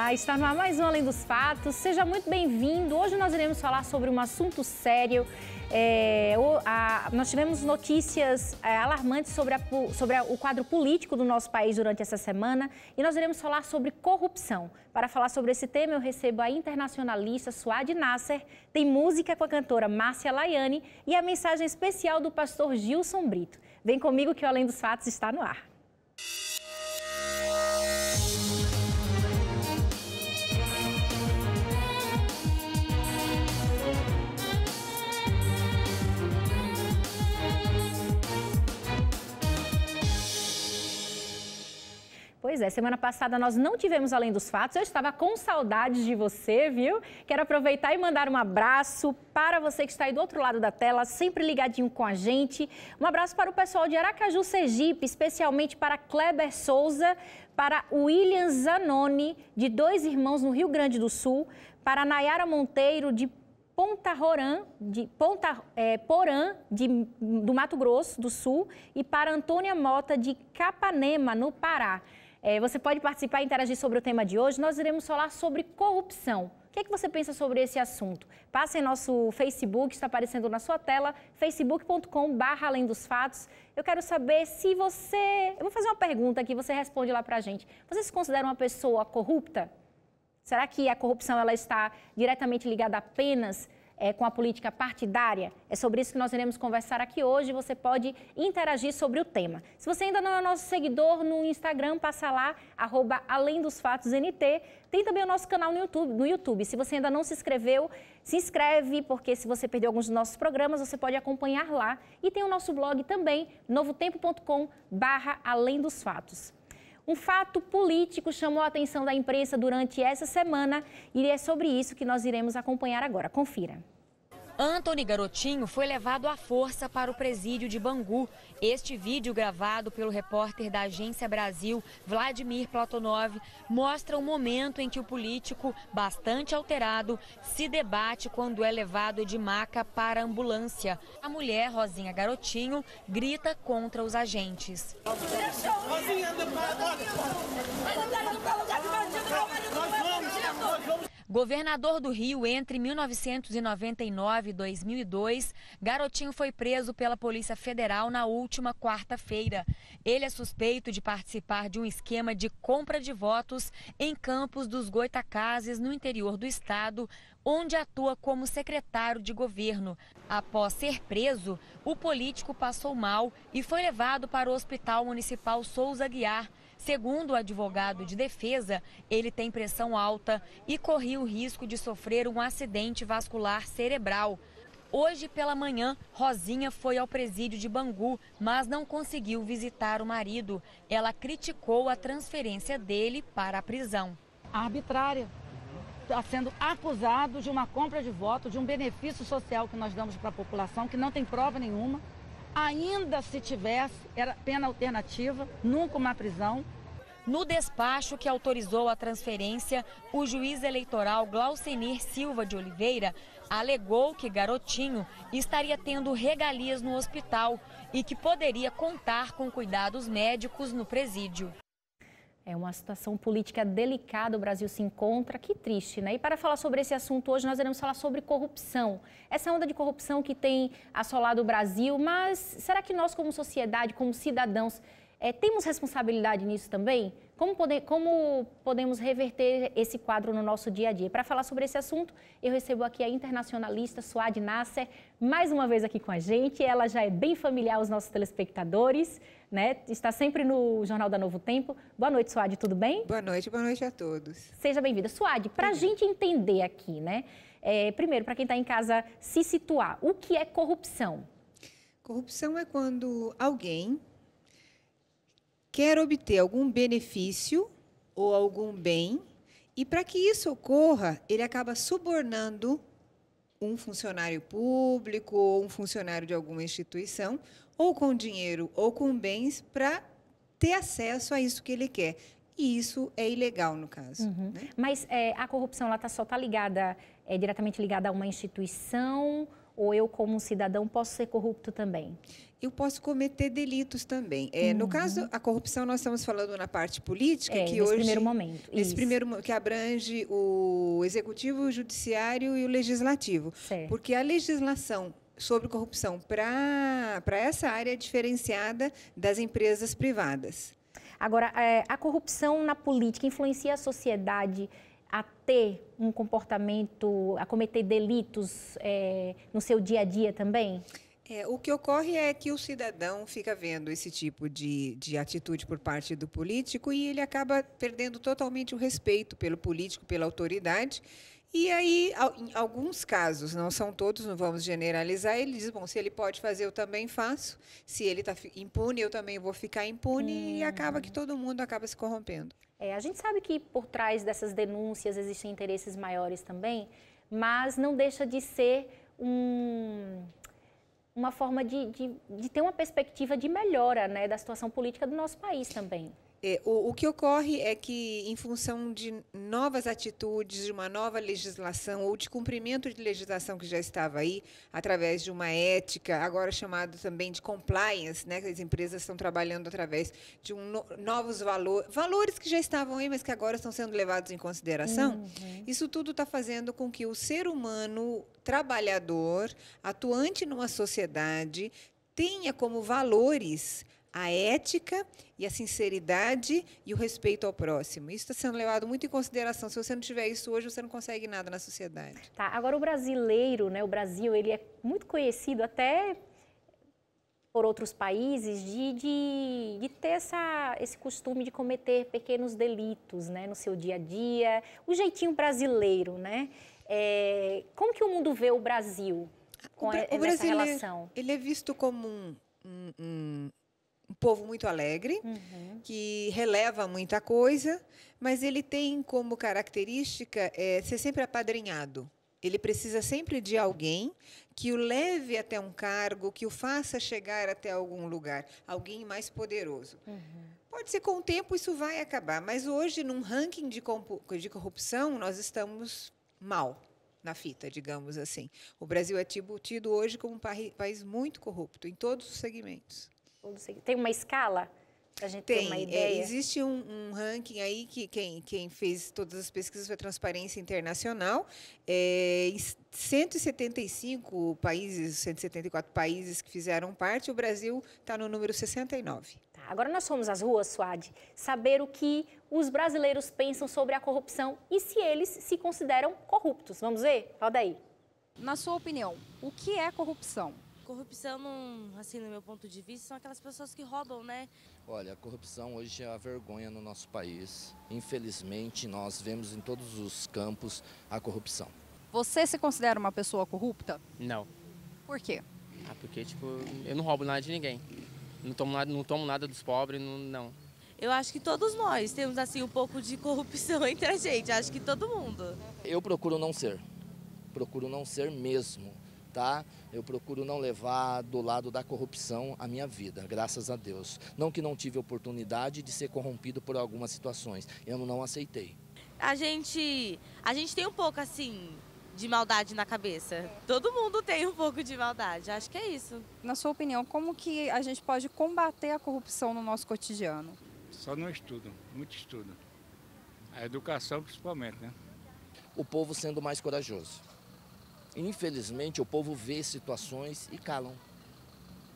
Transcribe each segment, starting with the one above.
Olá, está no ar mais um Além dos Fatos. Seja muito bem-vindo. Hoje nós iremos falar sobre um assunto sério. Nós tivemos notícias alarmantes sobre o quadro político do nosso país durante essa semana e nós iremos falar sobre corrupção. Para falar sobre esse tema, eu recebo a internacionalista Suad Nasser, tem música com a cantora Márcia Laiane e a mensagem especial do pastor Gilson Brito. Vem comigo que o Além dos Fatos está no ar. Pois é, semana passada nós não tivemos Além dos Fatos, eu estava com saudades de você, viu? Quero aproveitar e mandar um abraço para você que está aí do outro lado da tela, sempre ligadinho com a gente. Um abraço para o pessoal de Aracaju, Sergipe, especialmente para Kleber Souza, para William Zanoni, de Dois Irmãos, no Rio Grande do Sul, para Nayara Monteiro, de Porã, do Mato Grosso do Sul, e para Antônia Mota, de Capanema, no Pará. Você pode participar e interagir sobre o tema de hoje. Nós iremos falar sobre corrupção. O que é que você pensa sobre esse assunto? Passe em nosso Facebook, está aparecendo na sua tela, facebook.com/Além dos Fatos. Eu quero saber se você... Eu vou fazer uma pergunta aqui, você responde lá pra gente. Você se considera uma pessoa corrupta? Será que a corrupção ela está diretamente ligada apenas com a política partidária? É sobre isso que nós iremos conversar aqui hoje. Você pode interagir sobre o tema. Se você ainda não é nosso seguidor no Instagram, passa lá, @AlemDosFatosNT. Tem também o nosso canal no YouTube. Se você ainda não se inscreveu, se inscreve, porque se você perdeu alguns dos nossos programas, você pode acompanhar lá. E tem o nosso blog também, novotempo.com/Além dos Fatos. Um fato político chamou a atenção da imprensa durante essa semana e é sobre isso que nós iremos acompanhar agora. Confira. Antony Garotinho foi levado à força para o presídio de Bangu. Este vídeo, gravado pelo repórter da Agência Brasil, Vladimir Platonov, mostra o momento em que o político, bastante alterado, se debate quando é levado de maca para a ambulância. A mulher, Rosinha Garotinho, grita contra os agentes. Governador do Rio entre 1999 e 2002, Garotinho foi preso pela Polícia Federal na última quarta-feira. Ele é suspeito de participar de um esquema de compra de votos em Campos dos Goitacazes, no interior do estado, onde atua como secretário de governo. Após ser preso, o político passou mal e foi levado para o Hospital Municipal Souza Aguiar. Segundo o advogado de defesa, ele tem pressão alta e corria o risco de sofrer um acidente vascular cerebral. Hoje pela manhã, Rosinha foi ao presídio de Bangu, mas não conseguiu visitar o marido. Ela criticou a transferência dele para a prisão. Arbitrária. Está sendo acusado de uma compra de voto, de um benefício social que nós damos para a população, que não tem prova nenhuma. Ainda se tivesse, era pena alternativa, nunca uma prisão. No despacho que autorizou a transferência, o juiz eleitoral Glaucenir Silva de Oliveira alegou que Garotinho estaria tendo regalias no hospital e que poderia contar com cuidados médicos no presídio. É uma situação política delicada, o Brasil se encontra, que triste, né? E para falar sobre esse assunto hoje, nós iremos falar sobre corrupção. Essa onda de corrupção que tem assolado o Brasil, mas será que nós como sociedade, como cidadãos, temos responsabilidade nisso também? Como podemos reverter esse quadro no nosso dia a dia? Para falar sobre esse assunto, eu recebo aqui a internacionalista Suad Nasser, mais uma vez aqui com a gente. Ela já é bem familiar aos nossos telespectadores, né? Está sempre no Jornal da Novo Tempo. Boa noite, Suad, tudo bem? Boa noite a todos. Seja bem-vinda. Suad, para a gente entender aqui, né? Primeiro, para quem está em casa, se situar, o que é corrupção? Corrupção é quando alguém quer obter algum benefício ou algum bem e, para que isso ocorra, ele acaba subornando um funcionário público ou um funcionário de alguma instituição, ou com dinheiro ou com bens, para ter acesso a isso que ele quer. E isso é ilegal, no caso. Uhum. Né? Mas a corrupção ela só está ligada, diretamente ligada a uma instituição Ou eu, como um cidadão, posso ser corrupto também? Eu posso cometer delitos também. No caso, a corrupção, nós estamos falando na parte política, que nesse hoje... primeiro momento. Nesse primeiro, que abrange o executivo, o judiciário e o legislativo. Certo. Porque a legislação sobre corrupção para essa área é diferenciada das empresas privadas. Agora, a corrupção na política influencia a sociedade a ter um comportamento, a cometer delitos no seu dia a dia também? O que ocorre é que o cidadão fica vendo esse tipo de atitude por parte do político e ele acaba perdendo totalmente o respeito pelo político, pela autoridade. E aí, em alguns casos, não são todos, não vamos generalizar, ele diz, bom, se ele pode fazer, eu também faço. Se ele está impune, eu também vou ficar impune. E acaba que todo mundo acaba se corrompendo. A gente sabe que por trás dessas denúncias existem interesses maiores também, mas não deixa de ser uma forma de ter uma perspectiva de melhora, né, da situação política do nosso país também. O que ocorre é que, em função de novas atitudes, de uma nova legislação ou de cumprimento de legislação que já estava aí, através de uma ética, agora chamada também de compliance, né, que as empresas estão trabalhando através de novos valores que já estavam aí, mas que agora estão sendo levados em consideração, isso tudo está fazendo com que o ser humano trabalhador, atuante numa sociedade, tenha como valores a ética e a sinceridade e o respeito ao próximo. Isso está sendo levado muito em consideração. Se você não tiver isso hoje, você não consegue nada na sociedade. Tá, agora o brasileiro, né, o Brasil, ele é muito conhecido até por outros países de ter esse costume de cometer pequenos delitos, né, no seu dia a dia, o jeitinho brasileiro, né? Como que o mundo vê o Brasil nessa relação? Ele é visto como um povo muito alegre, que releva muita coisa, mas ele tem como característica ser sempre apadrinhado. Ele precisa sempre de alguém que o leve até um cargo, que o faça chegar até algum lugar, alguém mais poderoso. Pode ser com o tempo isso vai acabar, mas hoje, num ranking de corrupção, nós estamos mal na fita, digamos assim. O Brasil é tido hoje como um país muito corrupto, em todos os segmentos. Tem uma escala para a gente ter uma ideia? Existe um ranking aí que quem fez todas as pesquisas foi a Transparência Internacional. 175 países, 174 países que fizeram parte, o Brasil está no número 69. Tá, agora nós fomos às ruas, Suad, saber o que os brasileiros pensam sobre a corrupção e se eles se consideram corruptos. Vamos ver? Roda aí. Na sua opinião, o que é corrupção? Corrupção, assim, no meu ponto de vista, são aquelas pessoas que roubam, né? Olha, a corrupção hoje é a vergonha no nosso país. Infelizmente, nós vemos em todos os campos a corrupção. Você se considera uma pessoa corrupta? Não. Por quê? Porque, eu não roubo nada de ninguém. Não tomo nada dos pobres, não. Eu acho que todos nós temos, assim, um pouco de corrupção entre a gente. Acho que todo mundo. Eu procuro não ser. Procuro não ser mesmo. Tá? Eu procuro não levar do lado da corrupção a minha vida, graças a Deus. Não que não tive oportunidade de ser corrompido por algumas situações, eu não aceitei. A gente tem um pouco, assim, de maldade na cabeça. Todo mundo tem um pouco de maldade, acho que é isso. Na sua opinião, como que a gente pode combater a corrupção no nosso cotidiano? Só no estudo, muito estudo. A educação principalmente, né? O povo sendo mais corajoso. Infelizmente, o povo vê situações e calam.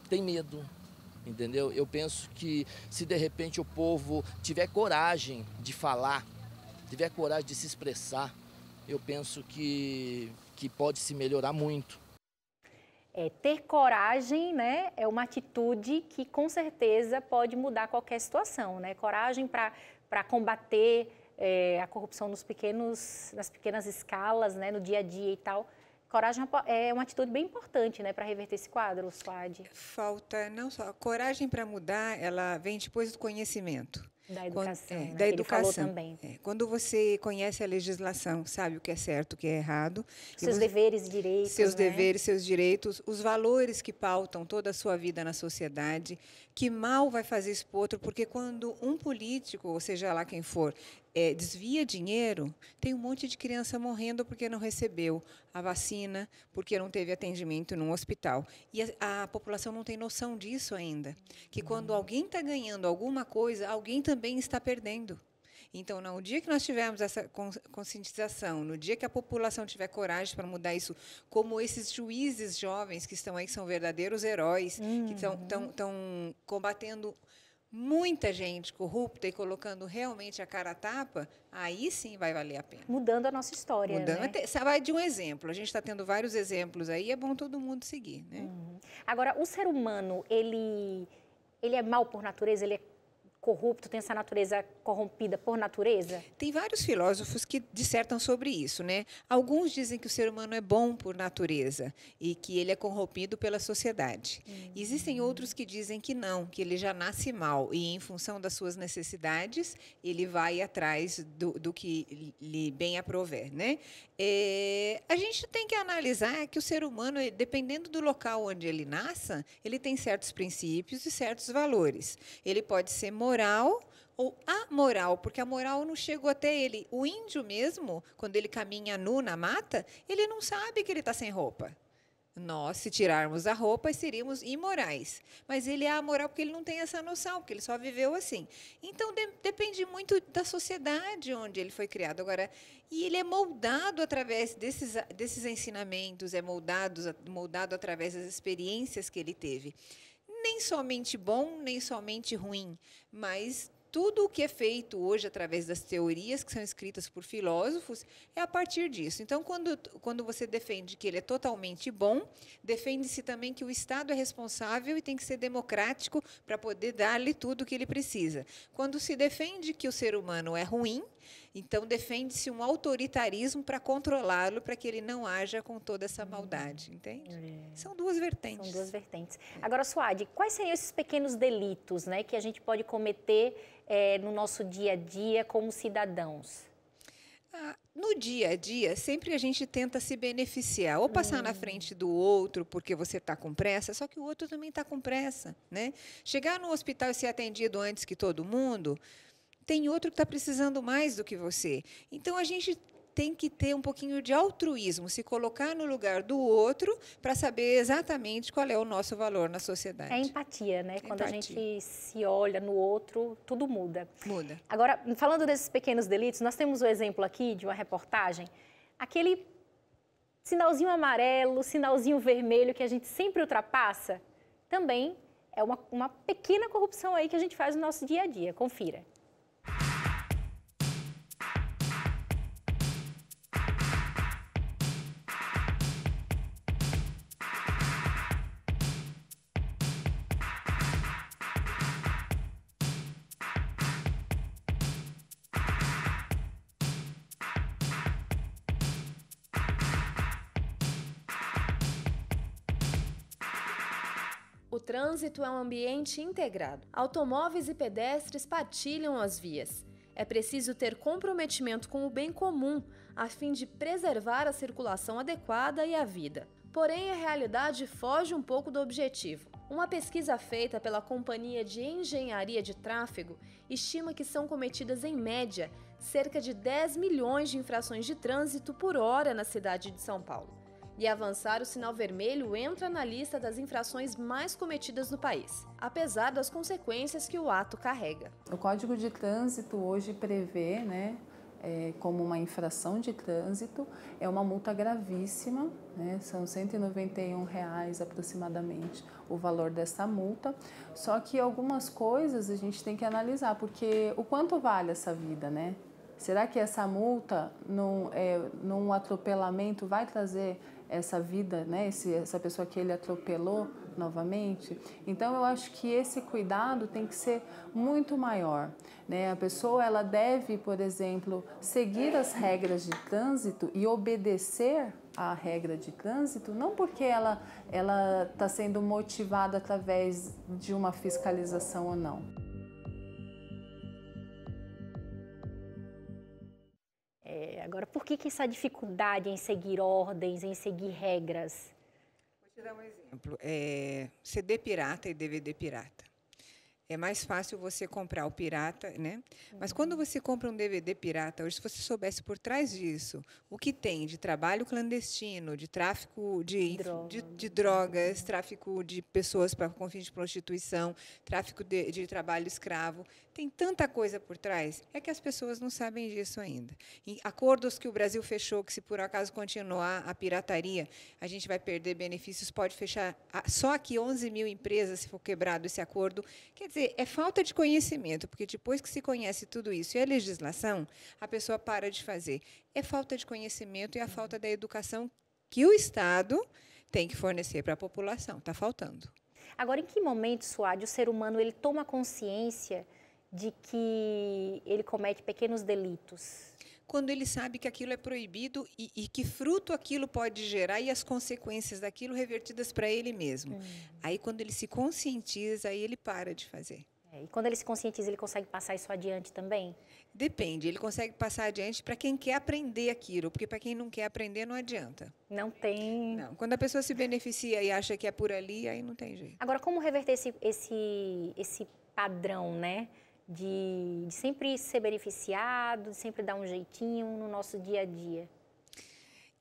Tem medo, entendeu? Eu penso que se de repente o povo tiver coragem de falar, tiver coragem de se expressar, eu penso que pode se melhorar muito. Ter coragem, né, é uma atitude que com certeza pode mudar qualquer situação, né? Coragem para combater a corrupção nas pequenas escalas, né, no dia a dia e tal. Coragem é uma atitude bem importante, né, para reverter esse quadro, Suad. Falta não só a coragem para mudar, ela vem depois do conhecimento. Da educação, né, da que ele falou educação. também. Quando você conhece a legislação, sabe o que é certo, o que é errado. Seus deveres e direitos. Seus né? deveres, seus direitos, os valores que pautam toda a sua vida na sociedade, que mal vai fazer isso para o outro, porque quando um político, ou seja lá quem for, desvia dinheiro, tem um monte de criança morrendo porque não recebeu a vacina, porque não teve atendimento num hospital. E a população não tem noção disso ainda, que quando alguém está ganhando alguma coisa, alguém também está perdendo. Então, no dia que nós tivermos essa conscientização, no dia que a população tiver coragem para mudar isso, como esses juízes jovens que estão aí, que são verdadeiros heróis, que estão combatendo muita gente corrupta e colocando realmente a cara a tapa, aí sim vai valer a pena. Mudando a nossa história, né? Vai de um exemplo. A gente está tendo vários exemplos aí, é bom todo mundo seguir, né? Agora, o ser humano, ele é mau por natureza? Ele é corrupto, tem essa natureza corrompida por natureza? Tem vários filósofos que dissertam sobre isso, né? Alguns dizem que o ser humano é bom por natureza e que ele é corrompido pela sociedade. Existem outros que dizem que não, que ele já nasce mal e, em função das suas necessidades, ele vai atrás do que lhe bem aprouver, né? A gente tem que analisar que o ser humano, dependendo do local onde ele nasça, ele tem certos princípios e certos valores. Ele pode ser moral ou amoral, porque a moral não chegou até ele. O índio mesmo, quando ele caminha nu na mata, ele não sabe que ele está sem roupa. Nós, se tirarmos a roupa, seríamos imorais. Mas ele é amoral porque ele não tem essa noção, porque ele só viveu assim. Então, depende muito da sociedade onde ele foi criado. Agora, e ele é moldado através desses ensinamentos, é moldado através das experiências que ele teve. Nem somente bom, nem somente ruim, mas tudo o que é feito hoje através das teorias que são escritas por filósofos é a partir disso. Então, quando você defende que ele é totalmente bom, defende-se também que o Estado é responsável e tem que ser democrático para poder dar-lhe tudo o que ele precisa. Quando se defende que o ser humano é ruim, então defende-se um autoritarismo para controlá-lo, para que ele não haja com toda essa maldade, entende? São duas vertentes. São duas vertentes. Agora, Suade, quais seriam esses pequenos delitos, né, que a gente pode cometer no nosso dia a dia como cidadãos? No dia a dia, sempre a gente tenta se beneficiar, ou passar na frente do outro porque você está com pressa, só que o outro também está com pressa, né? Chegar no hospital e ser atendido antes que todo mundo, tem outro que está precisando mais do que você. Então, a gente tem que ter um pouquinho de altruísmo, se colocar no lugar do outro para saber exatamente qual é o nosso valor na sociedade. É empatia, né? Quando a gente se olha no outro, tudo muda. Muda. Agora, falando desses pequenos delitos, nós temos um exemplo aqui de uma reportagem, aquele sinalzinho amarelo, sinalzinho vermelho que a gente sempre ultrapassa, também é uma pequena corrupção aí que a gente faz no nosso dia a dia. Confira. O trânsito é um ambiente integrado. Automóveis e pedestres partilham as vias. É preciso ter comprometimento com o bem comum, a fim de preservar a circulação adequada e a vida. Porém, a realidade foge um pouco do objetivo. Uma pesquisa feita pela Companhia de Engenharia de Tráfego estima que são cometidas, em média, cerca de 10 milhões de infrações de trânsito por hora na cidade de São Paulo. E avançar o sinal vermelho entra na lista das infrações mais cometidas no país, apesar das consequências que o ato carrega. O Código de Trânsito hoje prevê, como uma infração de trânsito, é uma multa gravíssima, são R$ 191 aproximadamente o valor dessa multa. Só que algumas coisas a gente tem que analisar, porque o quanto vale essa vida, né? Será que essa multa, num atropelamento, vai trazer essa vida, essa pessoa que ele atropelou novamente? Então, eu acho que esse cuidado tem que ser muito maior, né? A pessoa, ela deve, por exemplo, seguir as regras de trânsito e obedecer à regra de trânsito, não porque ela está sendo motivada através de uma fiscalização ou não. Agora, por que essa dificuldade em seguir ordens, em seguir regras? Vou te dar um exemplo. CD pirata e DVD pirata. É mais fácil você comprar o pirata, né? Mas quando você compra um DVD pirata, hoje, se você soubesse por trás disso, o que tem de trabalho clandestino, de tráfico de drogas, tráfico de pessoas com fins de prostituição, tráfico de trabalho escravo, tem tanta coisa por trás, é que as pessoas não sabem disso ainda. Em acordos que o Brasil fechou, que se por acaso continuar a pirataria, a gente vai perder benefícios, pode fechar só aqui 11 mil empresas, se for quebrado esse acordo. Quer dizer, é falta de conhecimento, porque depois que se conhece tudo isso e a legislação, a pessoa para de fazer. É falta de conhecimento e a falta da educação que o Estado tem que fornecer para a população. Está faltando. Agora, em que momento, Suade, o ser humano ele toma consciência de que ele comete pequenos delitos? Quando ele sabe que aquilo é proibido e que fruto aquilo pode gerar e as consequências daquilo revertidas para ele mesmo. Aí, quando ele se conscientiza, aí ele para de fazer. E quando ele se conscientiza, ele consegue passar isso adiante também? Depende, ele consegue passar adiante para quem quer aprender aquilo, porque para quem não quer aprender não adianta. Não tem... Não, quando a pessoa se beneficia e acha que é por ali, aí não tem jeito. Agora, como reverter esse padrão, né? De sempre ser beneficiado, de sempre dar um jeitinho no nosso dia a dia?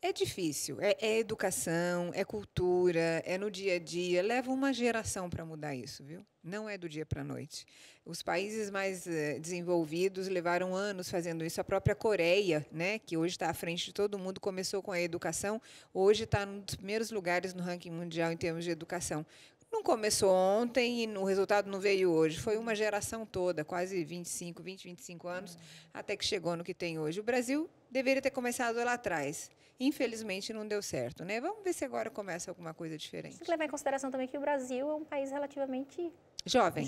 É difícil. É educação, é cultura, é no dia a dia. Leva uma geração para mudar isso, viu? Não é do dia para a noite. Os países mais desenvolvidos levaram anos fazendo isso. A própria Coreia, né, que hoje está à frente de todo mundo, começou com a educação. Hoje está um dos primeiros lugares no ranking mundial em termos de educação. Não começou ontem e o resultado não veio hoje. Foi uma geração toda, quase 25 anos, até que chegou no que tem hoje. O Brasil deveria ter começado lá atrás. Infelizmente, não deu certo, né? Vamos ver se agora começa alguma coisa diferente. Tem que levar em consideração também que o Brasil é um país relativamente jovem.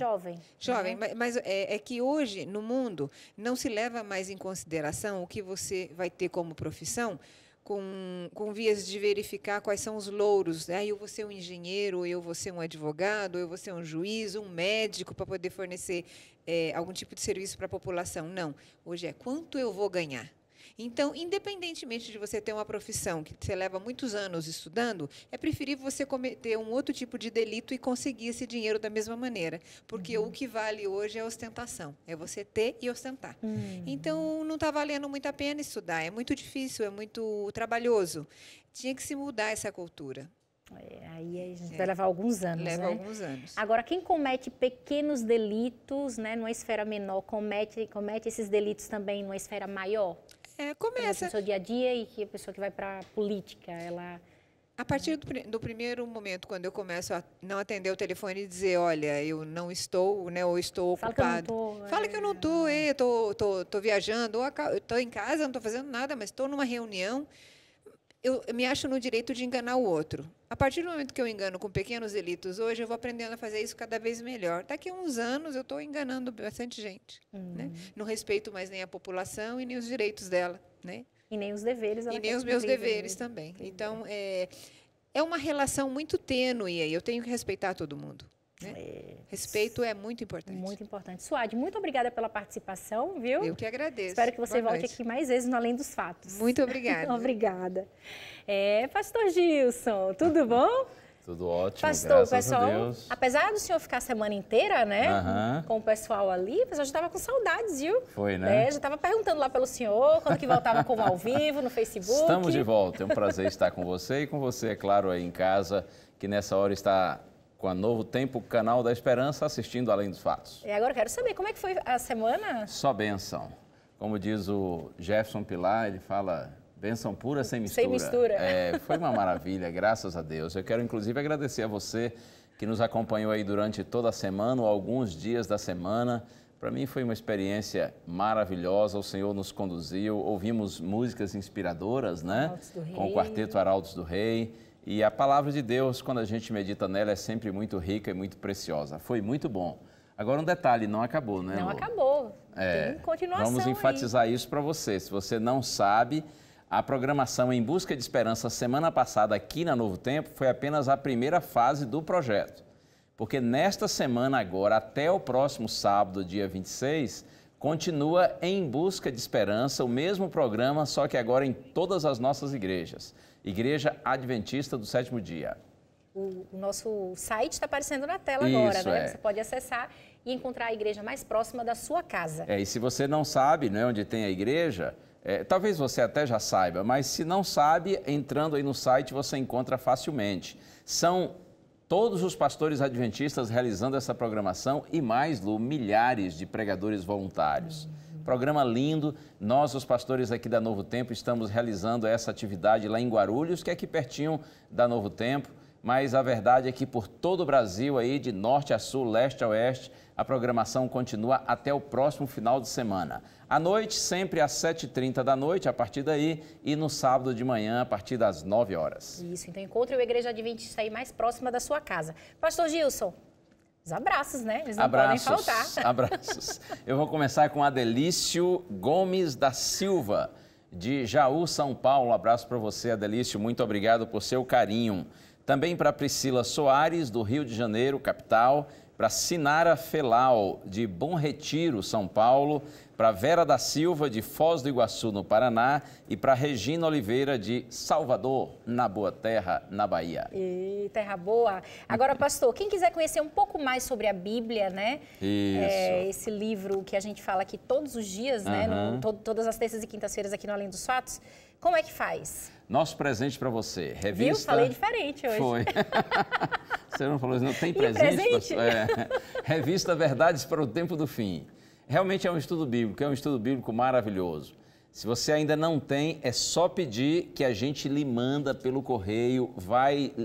Jovem, né? Mas é que hoje, no mundo, não se leva mais em consideração o que você vai ter como profissão, com vias de verificar quais são os louros. Eu vou ser um engenheiro, eu vou ser um advogado, eu vou ser um juiz, um médico, para poder fornecer algum tipo de serviço para a população. Não. Hoje é quanto eu vou ganhar. Então, independentemente de você ter uma profissão que você leva muitos anos estudando, é preferível você cometer um outro tipo de delito e conseguir esse dinheiro da mesma maneira. Porque o que vale hoje é ostentação. É você ter e ostentar. Então, não está valendo muito a pena estudar. É muito difícil, é muito trabalhoso. Tinha que se mudar essa cultura. Aí a gente vai levar alguns anos, Leva alguns anos. Agora, quem comete pequenos delitos, né, numa esfera menor, comete esses delitos também numa esfera maior? Começa. No seu dia a dia e que a pessoa que vai para a política, ela... A partir do primeiro momento, quando eu começo a não atender o telefone e dizer, olha, eu não estou, né, ou estou ocupado. Fala que eu não estou, estou viajando, ou estou em casa, não estou fazendo nada, mas estou numa reunião. Eu me acho no direito de enganar o outro. A partir do momento que eu engano com pequenos delitos hoje, eu vou aprendendo a fazer isso cada vez melhor. Daqui a uns anos, eu estou enganando bastante gente. Né? Não respeito mais nem a população e nem os direitos dela. Né? E nem os deveres. E nem os meus deveres também. Então, é uma relação muito tênue aí. Eu tenho que respeitar todo mundo. Né? Respeito é muito importante. Muito importante. Suade, muito obrigada pela participação, viu? Eu que agradeço. Espero que você volte aqui mais vezes no Além dos Fatos. Muito obrigada. Obrigada. Pastor Gilson, tudo bom? Tudo ótimo, Pastor, graças pessoal, a Deus. Apesar do senhor ficar a semana inteira, né, com o pessoal ali, o pessoal já estava com saudades, viu? Foi, né? Já estava perguntando lá pelo senhor, quando que voltava como ao vivo, no Facebook. Estamos de volta, é um prazer estar com você e com você, é claro, aí em casa, que nessa hora está com a Novo Tempo, Canal da Esperança, assistindo Além dos Fatos. Agora eu quero saber, como é que foi a semana? Só bênção. Como diz o Jefferson Pilar, ele fala... Bênção pura, sem mistura. Sem mistura. Foi uma maravilha, graças a Deus. Eu quero, inclusive, agradecer a você que nos acompanhou aí durante toda a semana ou alguns dias da semana. Para mim foi uma experiência maravilhosa, o Senhor nos conduziu, ouvimos músicas inspiradoras, né? Com o Quarteto Arautos do Rei. E a palavra de Deus, quando a gente medita nela, é sempre muito rica e muito preciosa. Foi muito bom. Agora um detalhe, não acabou, né? Não acabou, tem continuação. Vamos enfatizar isso para você. Se você não sabe... A programação Em Busca de Esperança, semana passada, aqui na Novo Tempo, foi apenas a primeira fase do projeto. Porque nesta semana agora, até o próximo sábado, dia 26, continua Em Busca de Esperança, o mesmo programa, só que agora em todas as nossas igrejas. Igreja Adventista do Sétimo Dia. O nosso site está aparecendo na tela agora, né? É. Você pode acessar e encontrar a igreja mais próxima da sua casa. E se você não sabe, né, onde tem a igreja, talvez você até já saiba, mas se não sabe, entrando aí no site você encontra facilmente. São todos os pastores adventistas realizando essa programação e mais, Lu, milhares de pregadores voluntários. Programa lindo, nós os pastores aqui da Novo Tempo estamos realizando essa atividade lá em Guarulhos, que é aqui pertinho da Novo Tempo, mas a verdade é que por todo o Brasil, aí, de norte a sul, leste a oeste, a programação continua até o próximo final de semana. À noite, sempre às 7h30 da noite, a partir daí, e no sábado de manhã, a partir das 9 horas. Isso, então encontre a Igreja Adventista aí mais próxima da sua casa. Pastor Gilson, os abraços, né? Eles não podem faltar. Abraços. Eu vou começar com Adelício Gomes da Silva, de Jaú, São Paulo. Abraço para você, Adelício. Muito obrigado por seu carinho. Também para Priscila Soares, do Rio de Janeiro, capital. Para Sinara Felau, de Bom Retiro, São Paulo. Para Vera da Silva, de Foz do Iguaçu, no Paraná. E para Regina Oliveira, de Salvador, na Boa Terra, na Bahia. E terra boa. Agora, pastor, quem quiser conhecer um pouco mais sobre a Bíblia, né? Isso. Esse livro que a gente fala aqui todos os dias, né? Todas as terças e quintas-feiras aqui no Além dos Fatos. Como é que faz? Nosso presente para você. Revista... Viu? Falei diferente hoje. Foi. Você não falou, não tem presente? Revista Verdades para o Tempo do Fim. Realmente é um estudo bíblico maravilhoso. Se você ainda não tem, é só pedir que a gente lhe manda pelo correio,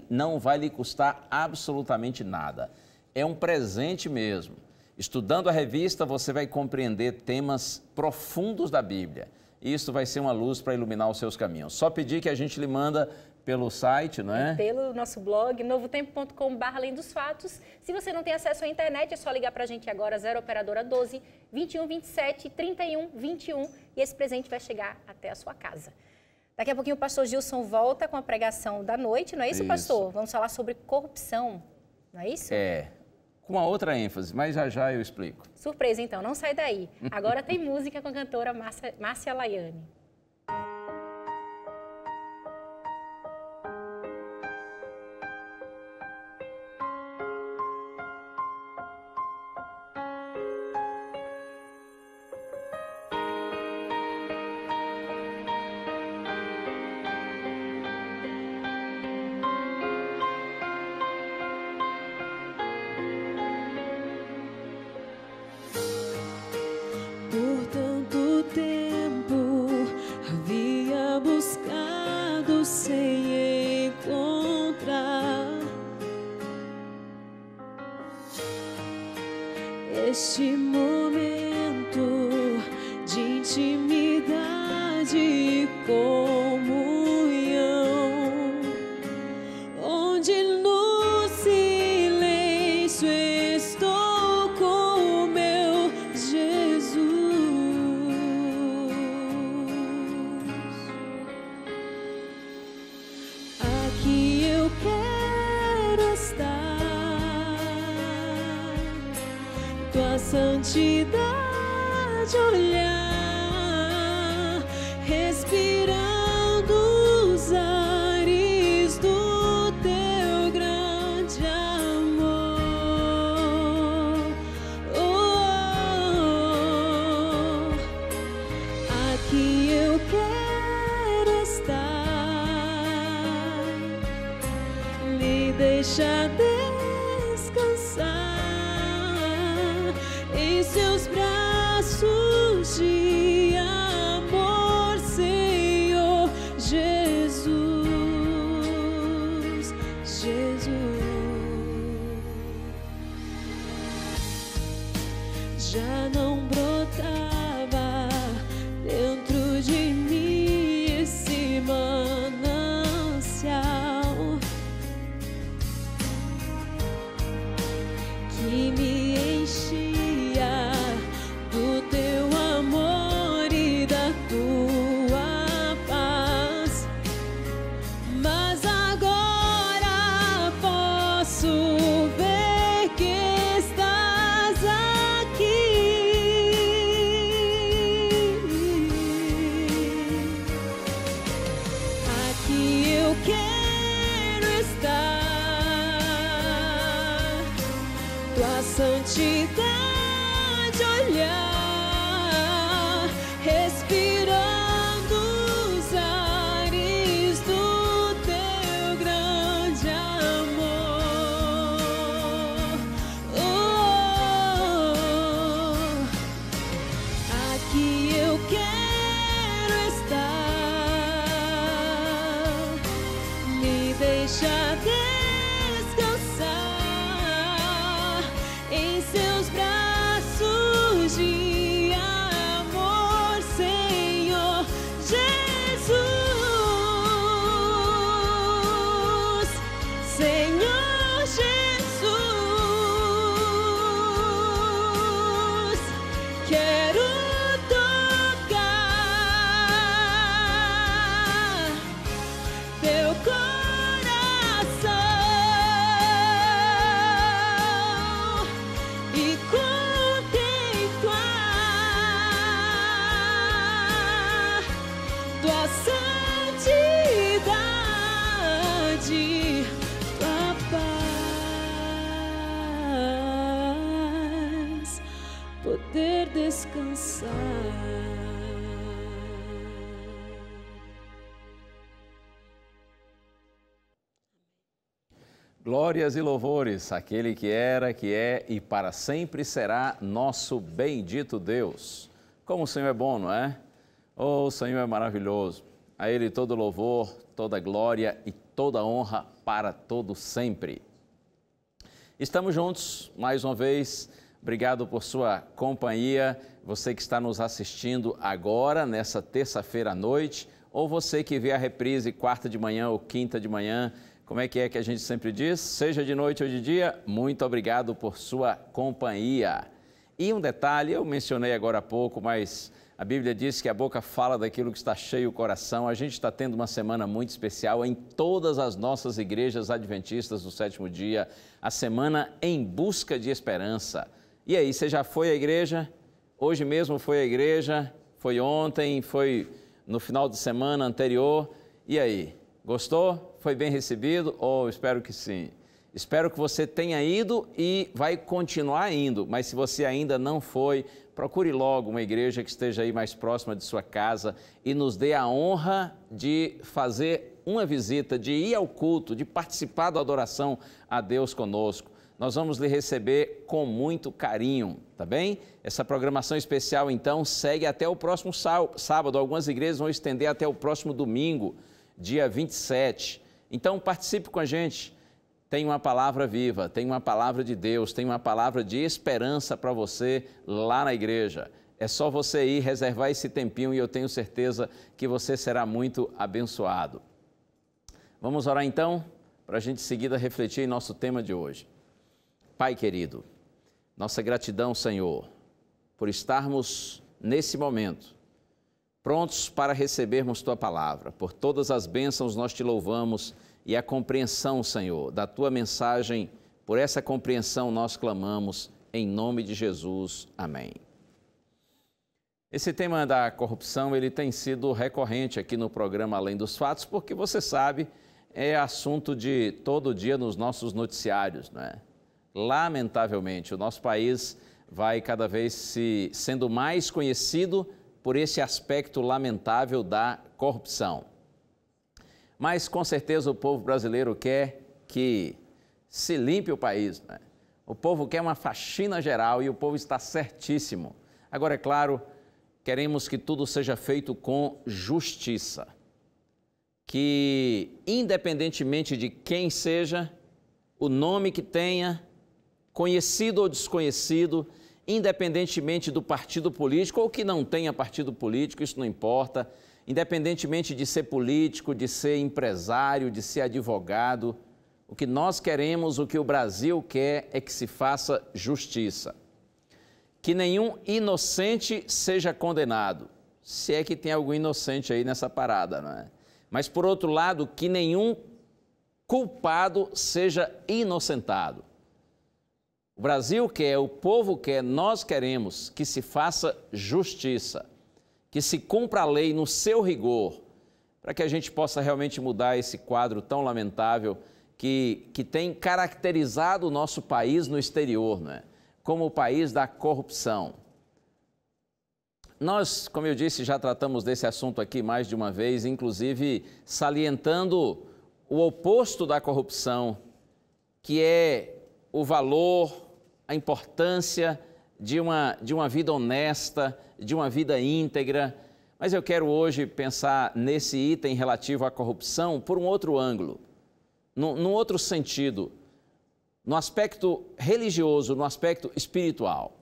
não vai lhe custar absolutamente nada. É um presente mesmo. Estudando a revista, você vai compreender temas profundos da Bíblia. Isso vai ser uma luz para iluminar os seus caminhos. Só pedir que a gente lhe manda pelo site, não é? Pelo nosso blog, novotempo.com/além dos fatos. Se você não tem acesso à internet, é só ligar para a gente agora, 0 operadora 12 21 27 31 21, e esse presente vai chegar até a sua casa. Daqui a pouquinho o pastor Gilson volta com a pregação da noite, não é isso, pastor? Vamos falar sobre corrupção, não é isso? Com uma outra ênfase, mas já eu explico. Surpresa, então, não sai daí. Agora tem música com a cantora Márcia Laiane. Por tanto tempo havia buscado sem encontrar este momento de intimidade e comunhão, onde no silêncio estou com o meu Jesus. Aqui eu quero estar, tua santidade olhar, respirando os ares do teu grande amor. Aqui eu quero estar, me deixa descansar em seus braços de amor, Senhor Jesus, já não brotava dentro de mim esse manancial quero tocar teu coração e contemplar tua santidade, tua paz, poder descansar. Glórias e louvores àquele que era, que é e para sempre será nosso bendito Deus. Como o Senhor é bom, não é? Oh, o Senhor é maravilhoso. A Ele todo louvor, toda glória e toda honra para todo sempre. Estamos juntos mais uma vez. Obrigado por sua companhia. Você que está nos assistindo agora, nessa terça-feira à noite, ou você que vê a reprise quarta de manhã ou quinta de manhã. Como é que a gente sempre diz? Seja de noite ou de dia, muito obrigado por sua companhia. E um detalhe, eu mencionei agora há pouco, mas a Bíblia diz que a boca fala daquilo que está cheio o coração. A gente está tendo uma semana muito especial em todas as nossas igrejas adventistas do sétimo dia, a semana em busca de esperança. E aí, você já foi à igreja? Hoje mesmo foi à igreja? Foi ontem? Foi no final de semana anterior? E aí, gostou? Foi bem recebido? Oh, espero que sim. Espero que você tenha ido e vai continuar indo, mas se você ainda não foi, procure logo uma igreja que esteja aí mais próxima de sua casa e nos dê a honra de fazer uma visita, de ir ao culto, de participar da adoração a Deus conosco. Nós vamos lhe receber com muito carinho, tá bem? Essa programação especial, então, segue até o próximo sábado. Algumas igrejas vão estender até o próximo domingo, dia 27. Então, participe com a gente. Tem uma palavra viva, tem uma palavra de Deus, tem uma palavra de esperança para você lá na igreja. É só você ir reservar esse tempinho e eu tenho certeza que você será muito abençoado. Vamos orar então, para a gente em seguida refletir em nosso tema de hoje. Pai querido, nossa gratidão, Senhor, por estarmos nesse momento, prontos para recebermos Tua palavra. Por todas as bênçãos nós Te louvamos e a compreensão, Senhor, da Tua mensagem, por essa compreensão nós clamamos, em nome de Jesus. Amém. Esse tema da corrupção, ele tem sido recorrente aqui no programa Além dos Fatos, porque você sabe, é assunto de todo dia nos nossos noticiários, não é? Lamentavelmente, o nosso país vai cada vez sendo mais conhecido por esse aspecto lamentável da corrupção. Mas, com certeza, o povo brasileiro quer que se limpe o país, né? O povo quer uma faxina geral e o povo está certíssimo. Agora, é claro, queremos que tudo seja feito com justiça. Que, independentemente de quem seja, o nome que tenha, conhecido ou desconhecido, independentemente do partido político ou que não tenha partido político, isso não importa, independentemente de ser político, de ser empresário, de ser advogado, o que nós queremos, o que o Brasil quer é que se faça justiça. Que nenhum inocente seja condenado, se é que tem algum inocente aí nessa parada, não é? Mas, por outro lado, que nenhum culpado seja inocentado. O Brasil quer, o povo quer, nós queremos que se faça justiça, que se cumpra a lei no seu rigor, para que a gente possa realmente mudar esse quadro tão lamentável que tem caracterizado o nosso país no exterior, não é? Como o país da corrupção. Nós, como eu disse, já tratamos desse assunto aqui mais de uma vez, inclusive salientando o oposto da corrupção, que é o valor, a importância de uma vida honesta, de uma vida íntegra. Mas eu quero hoje pensar nesse item relativo à corrupção por um outro ângulo, num outro sentido, no aspecto religioso, no aspecto espiritual.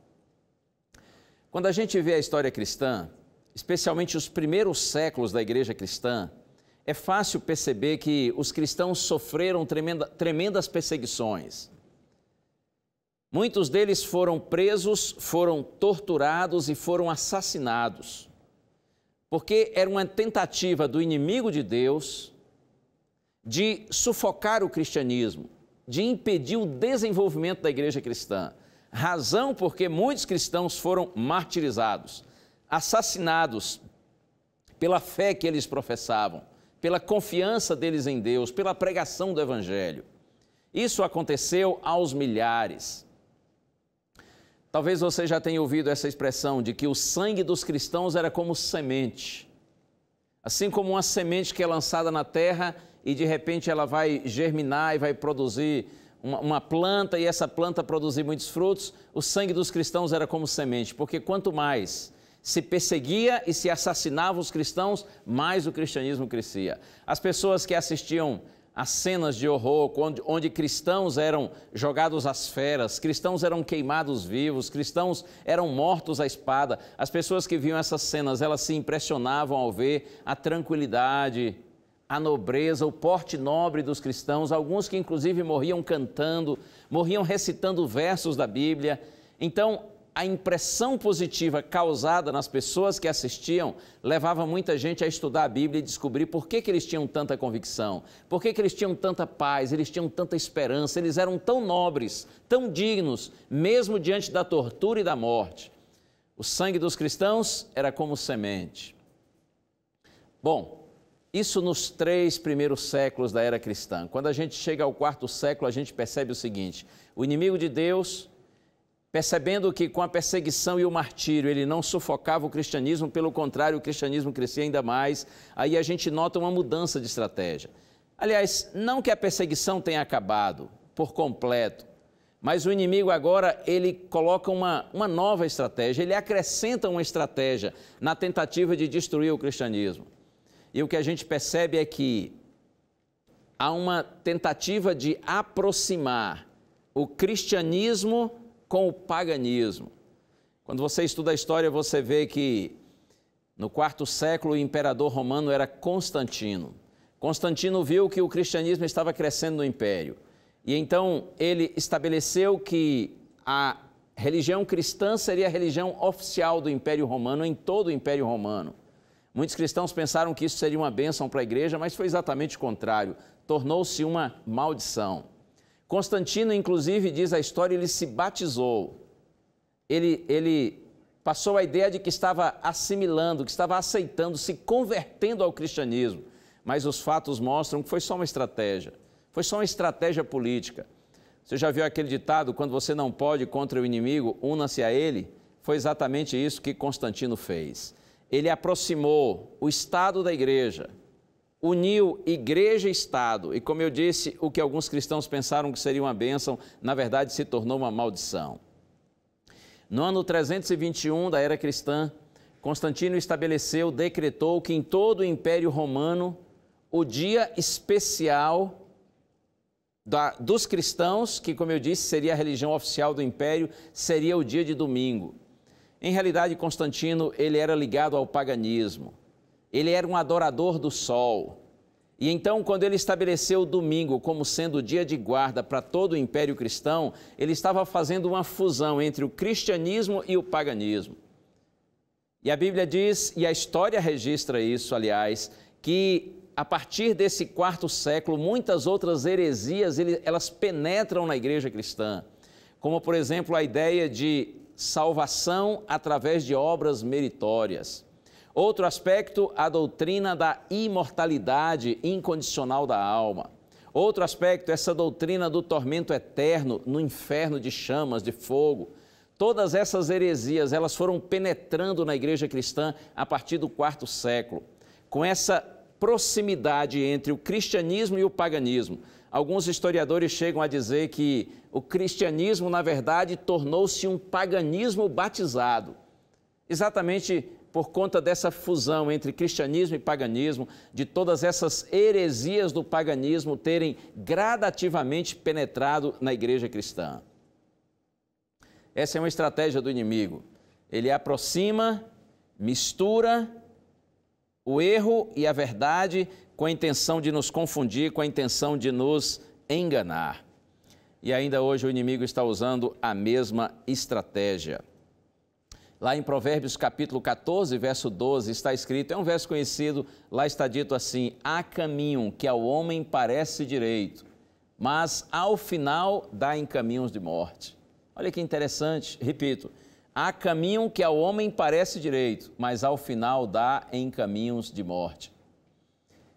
Quando a gente vê a história cristã, especialmente os primeiros séculos da igreja cristã, é fácil perceber que os cristãos sofreram tremendas perseguições. Muitos deles foram presos, foram torturados e foram assassinados, porque era uma tentativa do inimigo de Deus de sufocar o cristianismo, de impedir o desenvolvimento da igreja cristã. Razão porque muitos cristãos foram martirizados, assassinados pela fé que eles professavam, pela confiança deles em Deus, pela pregação do Evangelho. Isso aconteceu aos milhares. Talvez você já tenha ouvido essa expressão de que o sangue dos cristãos era como semente. Assim como uma semente que é lançada na terra e de repente ela vai germinar e vai produzir uma planta e essa planta produzir muitos frutos, o sangue dos cristãos era como semente, porque quanto mais se perseguia e se assassinava os cristãos, mais o cristianismo crescia. As pessoas que assistiam as cenas de horror, onde cristãos eram jogados às feras, cristãos eram queimados vivos, cristãos eram mortos à espada. As pessoas que viam essas cenas, elas se impressionavam ao ver a tranquilidade, a nobreza, o porte nobre dos cristãos, alguns que inclusive morriam cantando, morriam recitando versos da Bíblia. Então, a impressão positiva causada nas pessoas que assistiam levava muita gente a estudar a Bíblia e descobrir por que eles tinham tanta convicção, por que eles tinham tanta paz, eles tinham tanta esperança, eles eram tão nobres, tão dignos, mesmo diante da tortura e da morte. O sangue dos cristãos era como semente. Bom, isso nos 3 primeiros séculos da era cristã. Quando a gente chega ao 4º século, a gente percebe o seguinte: o inimigo de Deus, percebendo que com a perseguição e o martírio ele não sufocava o cristianismo, pelo contrário, o cristianismo crescia ainda mais, aí a gente nota uma mudança de estratégia. Aliás, não que a perseguição tenha acabado por completo, mas o inimigo agora, ele coloca uma nova estratégia, ele acrescenta uma estratégia na tentativa de destruir o cristianismo. E o que a gente percebe é que há uma tentativa de aproximar o cristianismo com o paganismo. Quando você estuda a história, você vê que no 4º século o imperador romano era Constantino. Constantino viu que o cristianismo estava crescendo no império. E então ele estabeleceu que a religião cristã seria a religião oficial do Império Romano, em todo o Império Romano. Muitos cristãos pensaram que isso seria uma bênção para a igreja, mas foi exatamente o contrário. Tornou-se uma maldição. Constantino, inclusive, diz a história, ele se batizou. Ele passou a ideia de que estava assimilando, que estava aceitando, se convertendo ao cristianismo. Mas os fatos mostram que foi só uma estratégia. Foi só uma estratégia política. Você já viu aquele ditado, quando você não pode contra o inimigo, una-se a ele? Foi exatamente isso que Constantino fez. Ele aproximou o Estado da igreja, uniu igreja e Estado, e como eu disse, o que alguns cristãos pensaram que seria uma bênção, na verdade se tornou uma maldição. No ano 321 da era cristã, Constantino decretou que em todo o Império Romano, o dia especial dos cristãos, que como eu disse, seria a religião oficial do Império, seria o dia de domingo. Em realidade, Constantino, ele era ligado ao paganismo. Ele era um adorador do sol. E então, quando ele estabeleceu o domingo como sendo o dia de guarda para todo o Império Cristão, ele estava fazendo uma fusão entre o cristianismo e o paganismo. E a Bíblia diz, e a história registra isso, aliás, que a partir desse 4º século, muitas outras heresias, elas penetram na igreja cristã. Como, por exemplo, a ideia de salvação através de obras meritórias. Outro aspecto, a doutrina da imortalidade incondicional da alma. Outro aspecto, essa doutrina do tormento eterno no inferno de chamas, de fogo. Todas essas heresias, elas foram penetrando na igreja cristã a partir do 4º século. Com essa proximidade entre o cristianismo e o paganismo. Alguns historiadores chegam a dizer que o cristianismo, na verdade, tornou-se um paganismo batizado. Exatamente por conta dessa fusão entre cristianismo e paganismo, de todas essas heresias do paganismo terem gradativamente penetrado na igreja cristã. Essa é uma estratégia do inimigo. Ele aproxima, mistura o erro e a verdade com a intenção de nos confundir, com a intenção de nos enganar. E ainda hoje o inimigo está usando a mesma estratégia. Lá em Provérbios capítulo 14, verso 12, está escrito, é um verso conhecido, lá está dito assim, há caminho que ao homem parece direito, mas ao final dá em caminhos de morte. Olha que interessante, repito, há caminho que ao homem parece direito, mas ao final dá em caminhos de morte.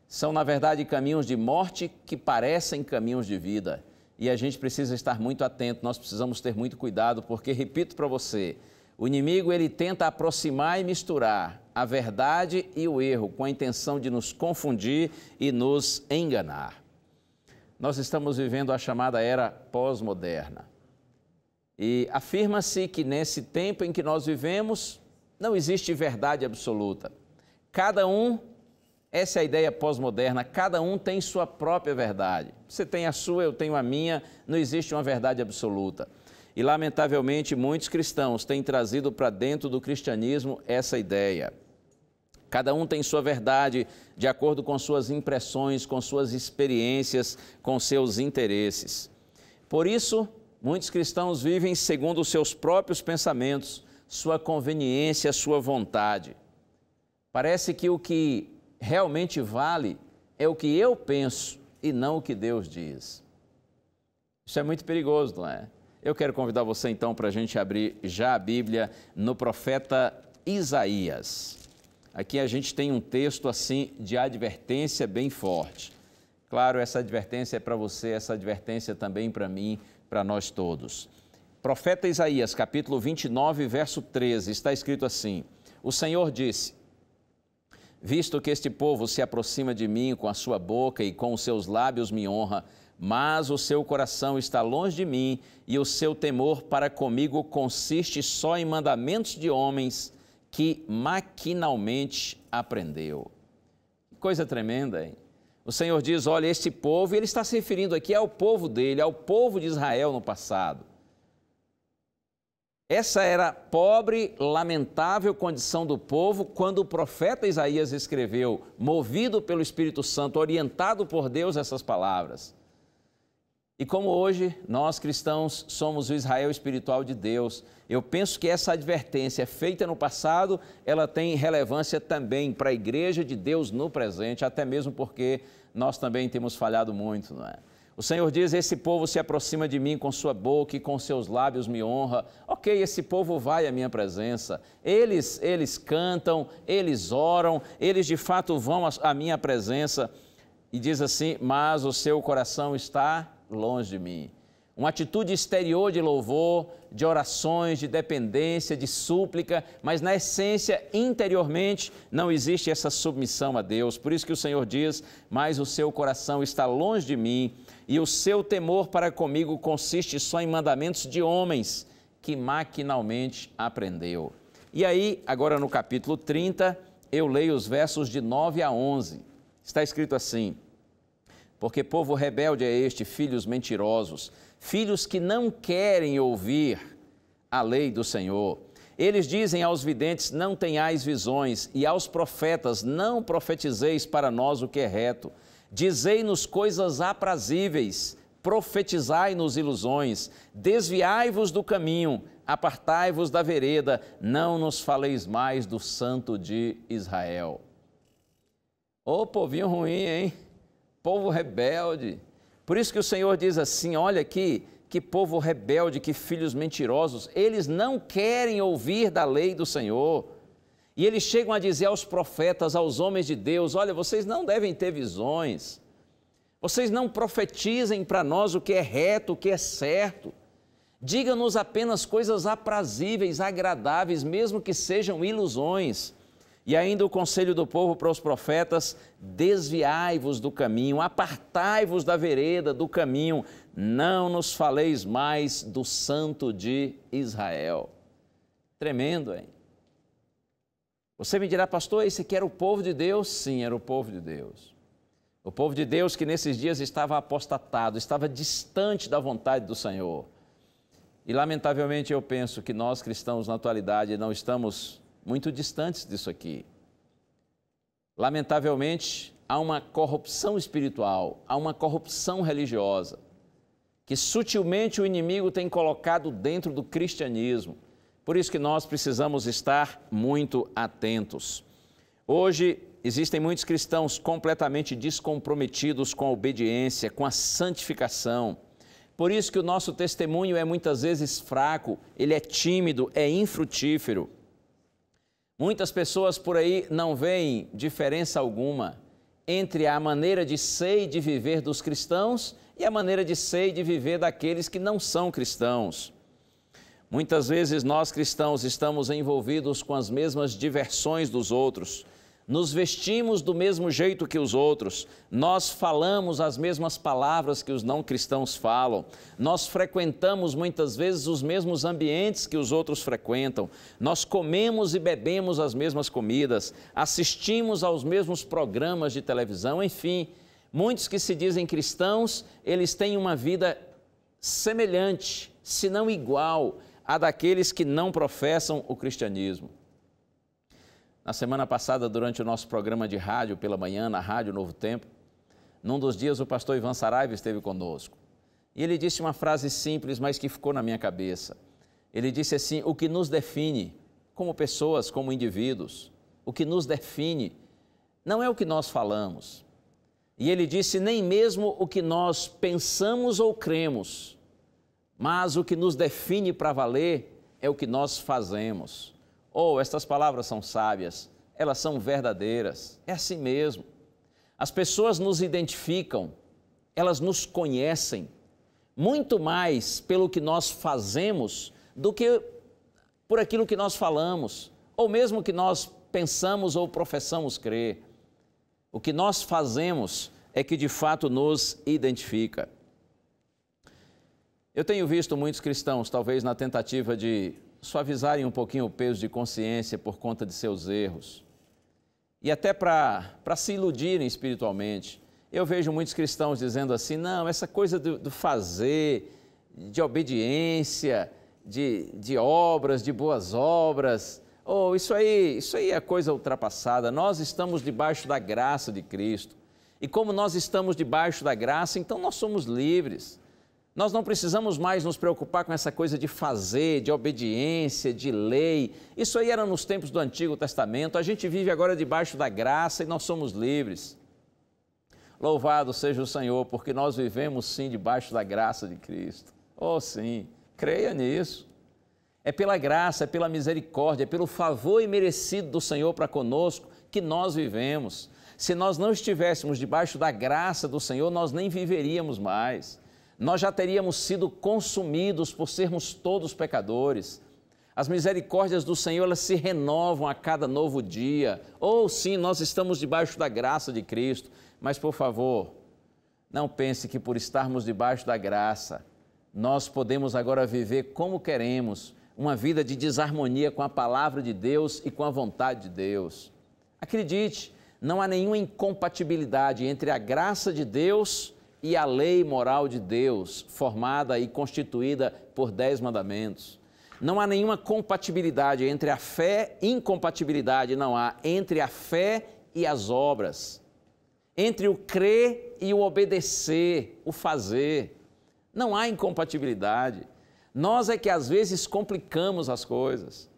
São, na verdade, caminhos de morte que parecem caminhos de vida. E a gente precisa estar muito atento, nós precisamos ter muito cuidado, porque, repito para você, o inimigo ele tenta aproximar e misturar a verdade e o erro com a intenção de nos confundir e nos enganar. Nós estamos vivendo a chamada era pós-moderna. E afirma-se que nesse tempo em que nós vivemos, não existe verdade absoluta. Cada um, essa é a ideia pós-moderna, cada um tem sua própria verdade. Você tem a sua, eu tenho a minha, não existe uma verdade absoluta. E, lamentavelmente, muitos cristãos têm trazido para dentro do cristianismo essa ideia. Cada um tem sua verdade de acordo com suas impressões, com suas experiências, com seus interesses. Por isso, muitos cristãos vivem segundo os seus próprios pensamentos, sua conveniência, sua vontade. Parece que o que realmente vale é o que eu penso e não o que Deus diz. Isso é muito perigoso, não é? Eu quero convidar você então para a gente abrir já a Bíblia no profeta Isaías. Aqui a gente tem um texto assim de advertência bem forte. Claro, essa advertência é para você, essa advertência também para mim, para nós todos. Profeta Isaías, capítulo 29, verso 13, está escrito assim, o Senhor disse, visto que este povo se aproxima de mim com a sua boca e com os seus lábios me honra, mas o seu coração está longe de mim e o seu temor para comigo consiste só em mandamentos de homens que maquinalmente aprendeu. Coisa tremenda, hein? O Senhor diz, olha, este povo, e ele está se referindo aqui ao povo dele, ao povo de Israel no passado. Essa era a pobre, lamentável condição do povo quando o profeta Isaías escreveu, movido pelo Espírito Santo, orientado por Deus essas palavras. E como hoje nós cristãos somos o Israel espiritual de Deus, eu penso que essa advertência feita no passado, ela tem relevância também para a igreja de Deus no presente, até mesmo porque nós também temos falhado muito, não é? O Senhor diz, esse povo se aproxima de mim com sua boca e com seus lábios me honra. Ok, esse povo vai à minha presença, eles cantam, eles oram, eles de fato vão à minha presença. E diz assim, mas o seu coração está longe de mim. Uma atitude exterior de louvor, de orações, de dependência, de súplica, mas na essência, interiormente, não existe essa submissão a Deus. Por isso que o Senhor diz, mas o seu coração está longe de mim e o seu temor para comigo consiste só em mandamentos de homens que maquinalmente aprendeu. E aí, agora no capítulo 30, eu leio os versos de 9 a 11. Está escrito assim, porque povo rebelde é este, filhos mentirosos, filhos que não querem ouvir a lei do Senhor. Eles dizem aos videntes, não tenhais visões, e aos profetas, não profetizeis para nós o que é reto. Dizei-nos coisas aprazíveis, profetizai-nos ilusões, desviai-vos do caminho, apartai-vos da vereda, não nos faleis mais do Santo de Israel. Ô povinho ruim, hein? Povo rebelde. Por isso que o Senhor diz assim, olha aqui, que povo rebelde, que filhos mentirosos, eles não querem ouvir da lei do Senhor. E eles chegam a dizer aos profetas, aos homens de Deus, olha, vocês não devem ter visões, vocês não profetizem para nós o que é reto, o que é certo. Diga-nos apenas coisas aprazíveis, agradáveis, mesmo que sejam ilusões. E ainda o conselho do povo para os profetas, desviai-vos do caminho, apartai-vos da vereda, do caminho, não nos faleis mais do Santo de Israel. Tremendo, hein? Você me dirá, pastor, esse aqui era o povo de Deus? Sim, era o povo de Deus. O povo de Deus que nesses dias estava apostatado, estava distante da vontade do Senhor. E lamentavelmente eu penso que nós cristãos na atualidade não estamos muito distantes disso aqui. Lamentavelmente, há uma corrupção espiritual, há uma corrupção religiosa. que sutilmente o inimigo tem colocado dentro do cristianismo. Por isso que nós precisamos estar muito atentos. Hoje, existem muitos cristãos completamente descomprometidos com a obediência, com a santificação. Por isso que o nosso testemunho é muitas vezes fraco, ele é tímido, é infrutífero. Muitas pessoas por aí não veem diferença alguma entre a maneira de ser e de viver dos cristãos e a maneira de ser e de viver daqueles que não são cristãos. Muitas vezes nós cristãos estamos envolvidos com as mesmas diversões dos outros, nos vestimos do mesmo jeito que os outros, nós falamos as mesmas palavras que os não cristãos falam, nós frequentamos muitas vezes os mesmos ambientes que os outros frequentam, nós comemos e bebemos as mesmas comidas, assistimos aos mesmos programas de televisão, enfim, muitos que se dizem cristãos, eles têm uma vida semelhante, se não igual, a daqueles que não professam o cristianismo. Na semana passada, durante o nosso programa de rádio pela manhã, na Rádio Novo Tempo, num dos dias o pastor Ivan Saraiva esteve conosco. E ele disse uma frase simples, mas que ficou na minha cabeça. Ele disse assim: o que nos define como pessoas, como indivíduos, o que nos define não é o que nós falamos. E ele disse: nem mesmo o que nós pensamos ou cremos, mas o que nos define para valer é o que nós fazemos. Estas palavras são sábias, elas são verdadeiras, é assim mesmo. As pessoas nos identificam, elas nos conhecem, muito mais pelo que nós fazemos do que por aquilo que nós falamos, ou mesmo que nós pensamos ou professamos crer. O que nós fazemos é que de fato nos identifica. Eu tenho visto muitos cristãos, talvez na tentativa de suavizarem um pouquinho o peso de consciência por conta de seus erros e até para se iludirem espiritualmente. Eu vejo muitos cristãos dizendo assim: não, essa coisa do fazer, de obediência, de obras, de boas obras, isso aí é coisa ultrapassada. Nós estamos debaixo da graça de Cristo e como nós estamos debaixo da graça, então nós somos livres. Nós não precisamos mais nos preocupar com essa coisa de fazer, de obediência, de lei. Isso aí era nos tempos do Antigo Testamento. A gente vive agora debaixo da graça e nós somos livres. Louvado seja o Senhor, porque nós vivemos sim debaixo da graça de Cristo. Sim, creia nisso. É pela graça, é pela misericórdia, é pelo favor imerecido do Senhor para conosco que nós vivemos. Se nós não estivéssemos debaixo da graça do Senhor, nós nem viveríamos mais. Nós já teríamos sido consumidos por sermos todos pecadores. As misericórdias do Senhor, elas se renovam a cada novo dia. Sim, nós estamos debaixo da graça de Cristo, mas por favor, não pense que por estarmos debaixo da graça, nós podemos agora viver como queremos, uma vida de desarmonia com a palavra de Deus e com a vontade de Deus. Acredite, não há nenhuma incompatibilidade entre a graça de Deus e a lei moral de Deus, formada e constituída por 10 mandamentos. Não há nenhuma compatibilidade entre a fé, incompatibilidade não há, entre a fé e as obras, entre o crer e o obedecer, o fazer. Não há incompatibilidade. Nós é que às vezes complicamos as coisas.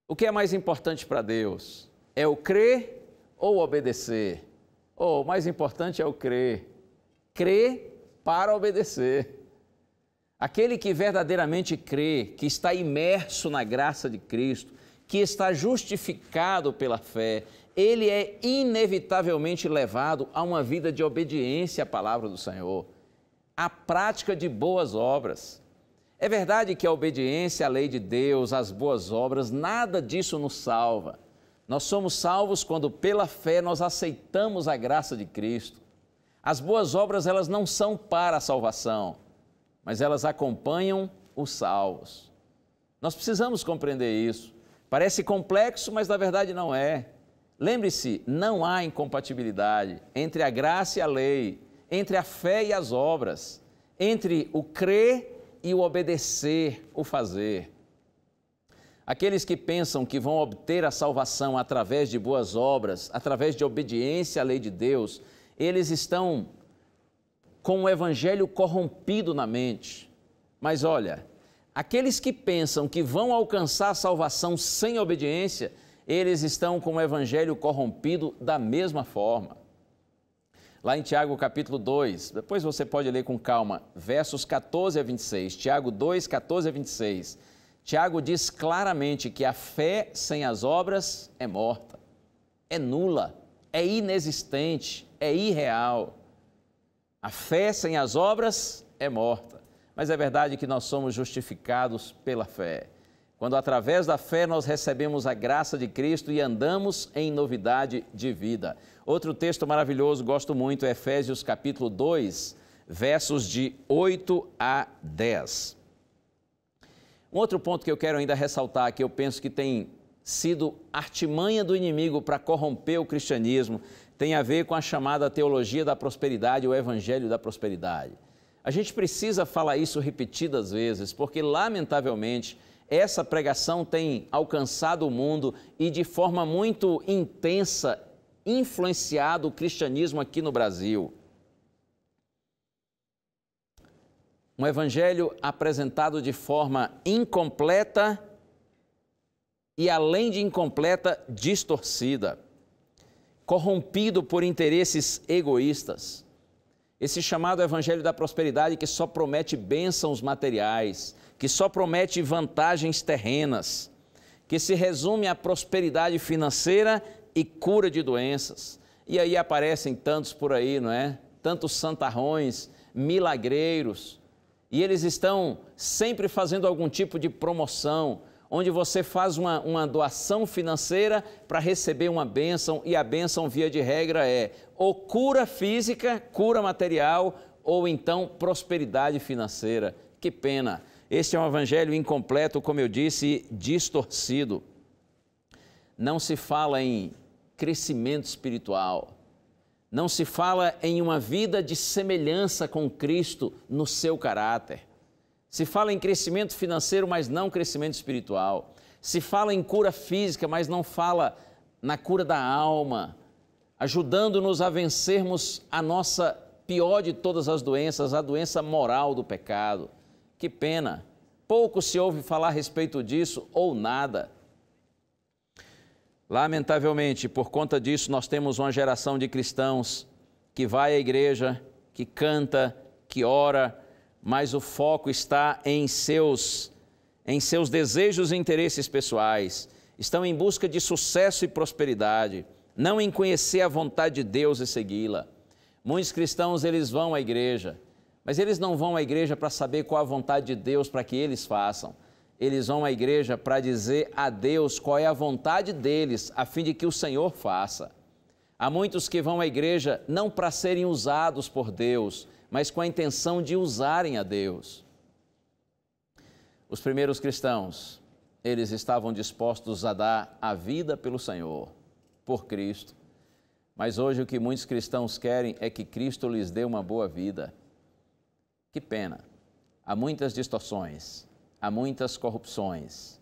O que é mais importante para Deus? É o crer ou o obedecer? O mais importante é o crer. Crer para obedecer. Aquele que verdadeiramente crê, que está imerso na graça de Cristo, que está justificado pela fé, ele é inevitavelmente levado a uma vida de obediência à palavra do Senhor, à prática de boas obras. É verdade que a obediência à lei de Deus, às boas obras, nada disso nos salva. Nós somos salvos quando pela fé nós aceitamos a graça de Cristo. As boas obras, elas não são para a salvação, mas elas acompanham os salvos. Nós precisamos compreender isso. Parece complexo, mas na verdade não é. Lembre-se, não há incompatibilidade entre a graça e a lei, entre a fé e as obras, entre o crer e o obedecer, o fazer. Aqueles que pensam que vão obter a salvação através de boas obras, através de obediência à lei de Deus, eles estão com um evangelho corrompido na mente. Mas olha, aqueles que pensam que vão alcançar a salvação sem obediência, eles estão com o evangelho corrompido da mesma forma. Lá em Tiago capítulo 2, depois você pode ler com calma, versos 14 a 26, Tiago 2, 14 a 26. Tiago diz claramente que a fé sem as obras é morta, é nula, é inexistente, é irreal. A fé sem as obras é morta, mas é verdade que nós somos justificados pela fé. Quando através da fé nós recebemos a graça de Cristo e andamos em novidade de vida. Outro texto maravilhoso, gosto muito, é Efésios capítulo 2, versos de 8 a 10. Um outro ponto que eu quero ainda ressaltar, que eu penso que tem sido artimanha do inimigo para corromper o cristianismo, tem a ver com a chamada teologia da prosperidade, o evangelho da prosperidade. A gente precisa falar isso repetidas vezes, porque lamentavelmente essa pregação tem alcançado o mundo e de forma muito intensa influenciado o cristianismo aqui no Brasil. Um evangelho apresentado de forma incompleta e, além de incompleta, distorcida, corrompido por interesses egoístas. Esse chamado evangelho da prosperidade que só promete bênçãos materiais, que só promete vantagens terrenas, que se resume à prosperidade financeira e cura de doenças. E aí aparecem tantos por aí, não é? Tantos santarrões, milagreiros, e eles estão sempre fazendo algum tipo de promoção, onde você faz uma doação financeira para receber uma bênção, e a bênção, via de regra, é ou cura física, cura material, ou então prosperidade financeira. Que pena! Este é um evangelho incompleto, como eu disse, distorcido. Não se fala em crescimento espiritual, não se fala em uma vida de semelhança com Cristo no seu caráter. Se fala em crescimento financeiro, mas não crescimento espiritual. Se fala em cura física, mas não fala na cura da alma, ajudando-nos a vencermos a nossa pior de todas as doenças, a doença moral do pecado. Que pena! Pouco se ouve falar a respeito disso ou nada. Lamentavelmente, por conta disso, nós temos uma geração de cristãos que vai à igreja, que canta, que ora, mas o foco está em seus desejos e interesses pessoais. Estão em busca de sucesso e prosperidade, não em conhecer a vontade de Deus e segui-la. Muitos cristãos, eles vão à igreja, mas eles não vão à igreja para saber qual a vontade de Deus para que eles façam. Eles vão à igreja para dizer a Deus qual é a vontade deles, a fim de que o Senhor faça. Há muitos que vão à igreja não para serem usados por Deus, mas com a intenção de usarem a Deus. Os primeiros cristãos, eles estavam dispostos a dar a vida pelo Senhor, por Cristo. Mas hoje o que muitos cristãos querem é que Cristo lhes dê uma boa vida. Que pena! Há muitas distorções, há muitas corrupções,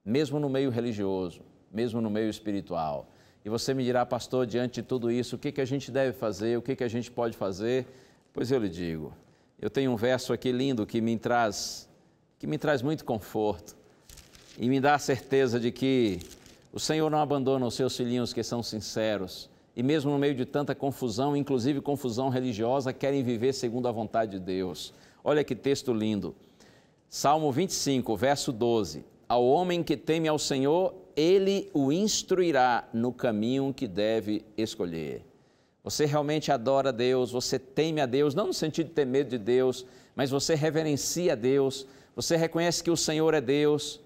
mesmo no meio religioso, mesmo no meio espiritual. E você me dirá, pastor, diante de tudo isso, o que a gente deve fazer, o que a gente pode fazer? Pois eu lhe digo, eu tenho um verso aqui lindo que me traz muito conforto e me dá a certeza de que o Senhor não abandona os seus filhinhos que são sinceros e mesmo no meio de tanta confusão, inclusive confusão religiosa, querem viver segundo a vontade de Deus. Olha que texto lindo. Salmo 25, verso 12. Ao homem que teme ao Senhor, Ele o instruirá no caminho que deve escolher. Você realmente adora a Deus, você teme a Deus, não no sentido de ter medo de Deus, mas você reverencia a Deus, você reconhece que o Senhor é Deus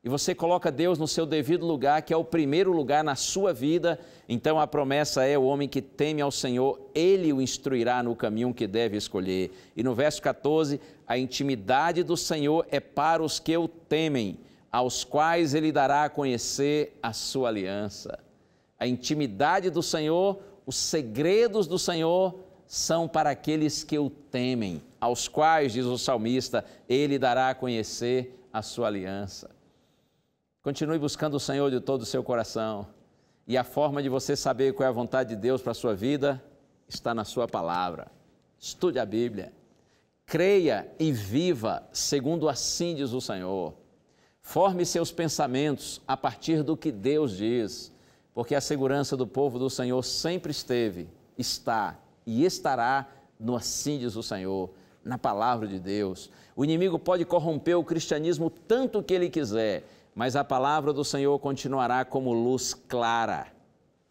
e você coloca Deus no seu devido lugar, que é o primeiro lugar na sua vida. Então a promessa é: o homem que teme ao Senhor, Ele o instruirá no caminho que deve escolher. E no verso 14, a intimidade do Senhor é para os que o temem, aos quais Ele dará a conhecer a sua aliança. A intimidade do Senhor, os segredos do Senhor são para aqueles que o temem, aos quais, diz o salmista, Ele dará a conhecer a sua aliança. Continue buscando o Senhor de todo o seu coração. E a forma de você saber qual é a vontade de Deus para a sua vida está na sua palavra. estude a Bíblia, creia e viva segundo assim diz o Senhor. Forme seus pensamentos a partir do que Deus diz, porque a segurança do povo do Senhor sempre esteve, está e estará no assim diz o Senhor, na palavra de Deus. O inimigo pode corromper o cristianismo tanto que ele quiser, mas a palavra do Senhor continuará como luz clara,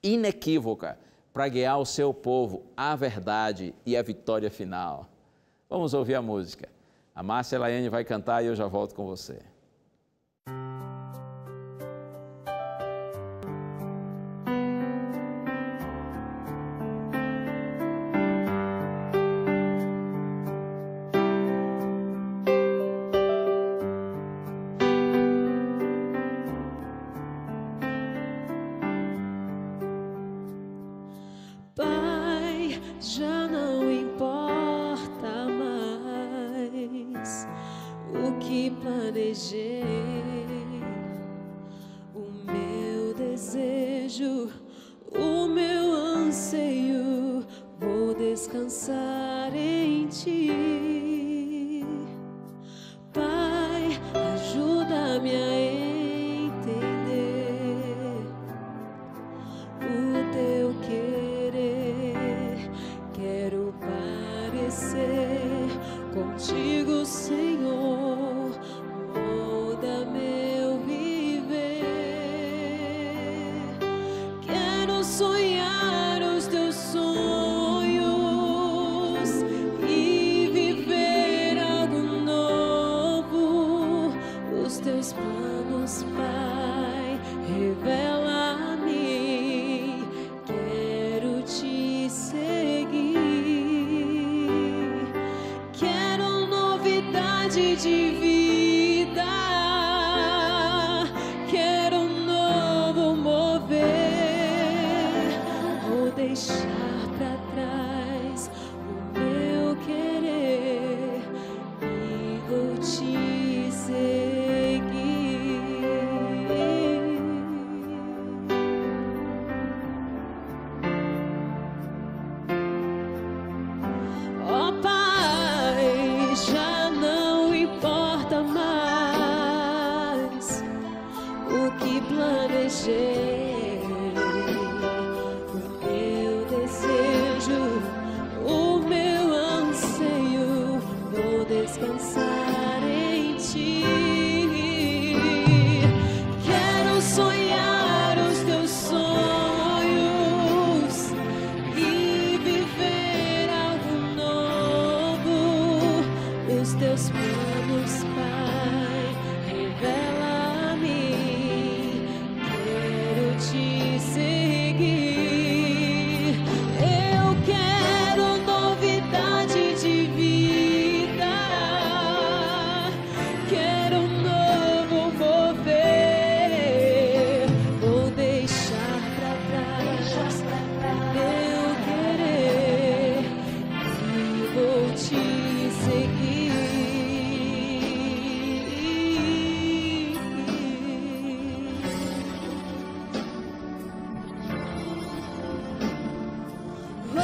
inequívoca, para guiar o seu povo à verdade e à vitória final. Vamos ouvir a música. A Márcia Laiane vai cantar e eu já volto com você. Pai, já não importa mais o que planejei, o meu desejo, o meu anseio, vou descansar em Ti. Pai, ajuda-me a entender o Teu querer. Quero parecer contigo, Senhor, molda meu viver. Quero sonhar os Teus sonhos e viver algo novo. Os Teus planos, Pai, revela a mim. Quero Te seguir. Quero novidade de vida. Quero um novo mover. Vou deixar pra trás o meu querer e vou Te seguir. Ó Pai, já não importa mais o que planejei, o meu desejo, o meu anseio, vou descansar em Ti. Quero sonhar os Teus sonhos e viver algo novo. Os Teus planos, Pai, revela a mim. Quero Te seguir. Eu quero novidade de vida. Quero um novo mover. Vou deixar pra trás meu querer e vou Te seguir. Oh,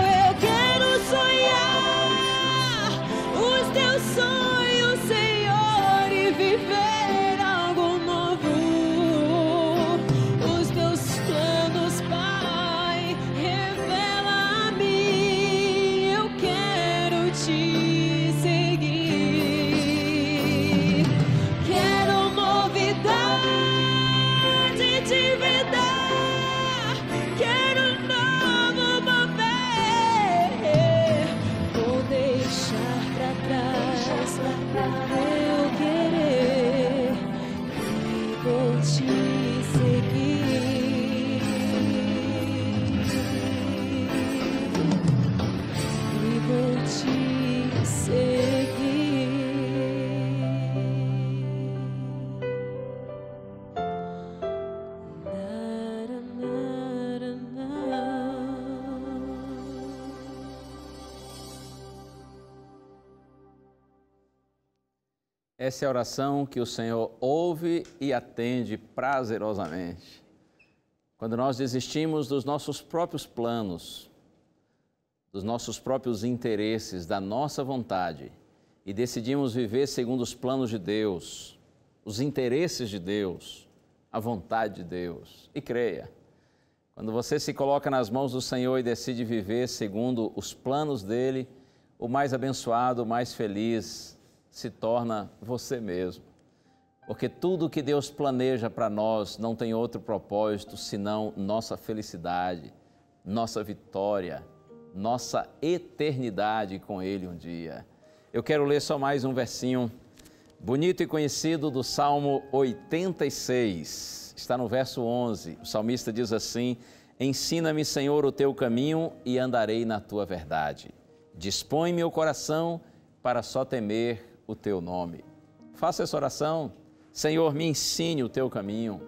eu quero sonhar os Teus sonhos, Senhor, e viver algo novo. Os Teus planos, Pai, revela a mim. Eu quero Te seguir. Quero novidade de vida. Quero um novo mover. Vou deixar pra trás meu querer e vou Te seguir. E vou Te seguir. Essa é a oração que o Senhor ouve e atende prazerosamente. Quando nós desistimos dos nossos próprios planos, dos nossos próprios interesses, da nossa vontade, e decidimos viver segundo os planos de Deus, os interesses de Deus, a vontade de Deus. E creia, quando você se coloca nas mãos do Senhor e decide viver segundo os planos dEle, o mais abençoado, o mais feliz se torna você mesmo. Porque tudo que Deus planeja para nós não tem outro propósito senão nossa felicidade, nossa vitória, nossa eternidade com Ele um dia. Eu quero ler só mais um versinho bonito e conhecido do Salmo 86. Está no verso 11. O salmista diz assim: ensina-me, Senhor, o teu caminho e andarei na tua verdade. Dispõe meu coração para só temer o teu nome. Faça essa oração. Senhor, me ensine o teu caminho.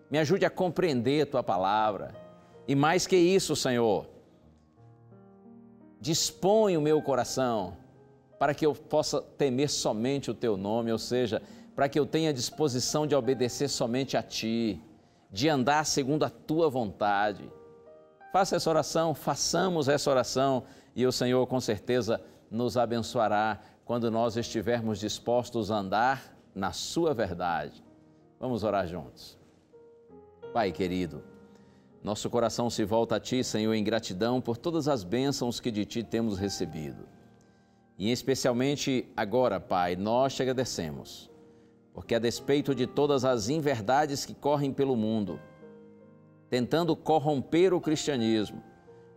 Me ajude a compreender a tua palavra. E mais que isso, Senhor, dispõe o meu coração para que eu possa temer somente o teu nome, ou seja, para que eu tenha disposição de obedecer somente a ti, de andar segundo a tua vontade. Faça essa oração, façamos essa oração e o Senhor com certeza nos abençoará quando nós estivermos dispostos a andar na sua verdade. Vamos orar juntos. Pai querido, nosso coração se volta a Ti, Senhor, em gratidão por todas as bênçãos que de Ti temos recebido. E especialmente agora, Pai, nós Te agradecemos, porque a despeito de todas as inverdades que correm pelo mundo, tentando corromper o cristianismo,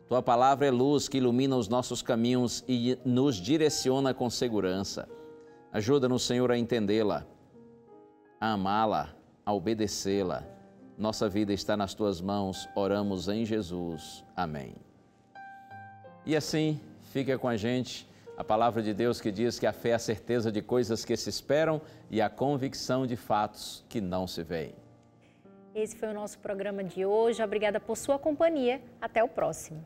Tua palavra é luz que ilumina os nossos caminhos e nos direciona com segurança. Ajuda-nos, Senhor, a entendê-la, a amá-la, a obedecê-la. Nossa vida está nas Tuas mãos, oramos em Jesus. Amém. E assim, fica com a gente a palavra de Deus que diz que a fé é a certeza de coisas que se esperam e a convicção de fatos que não se veem. Esse foi o nosso programa de hoje. Obrigada por sua companhia. Até o próximo.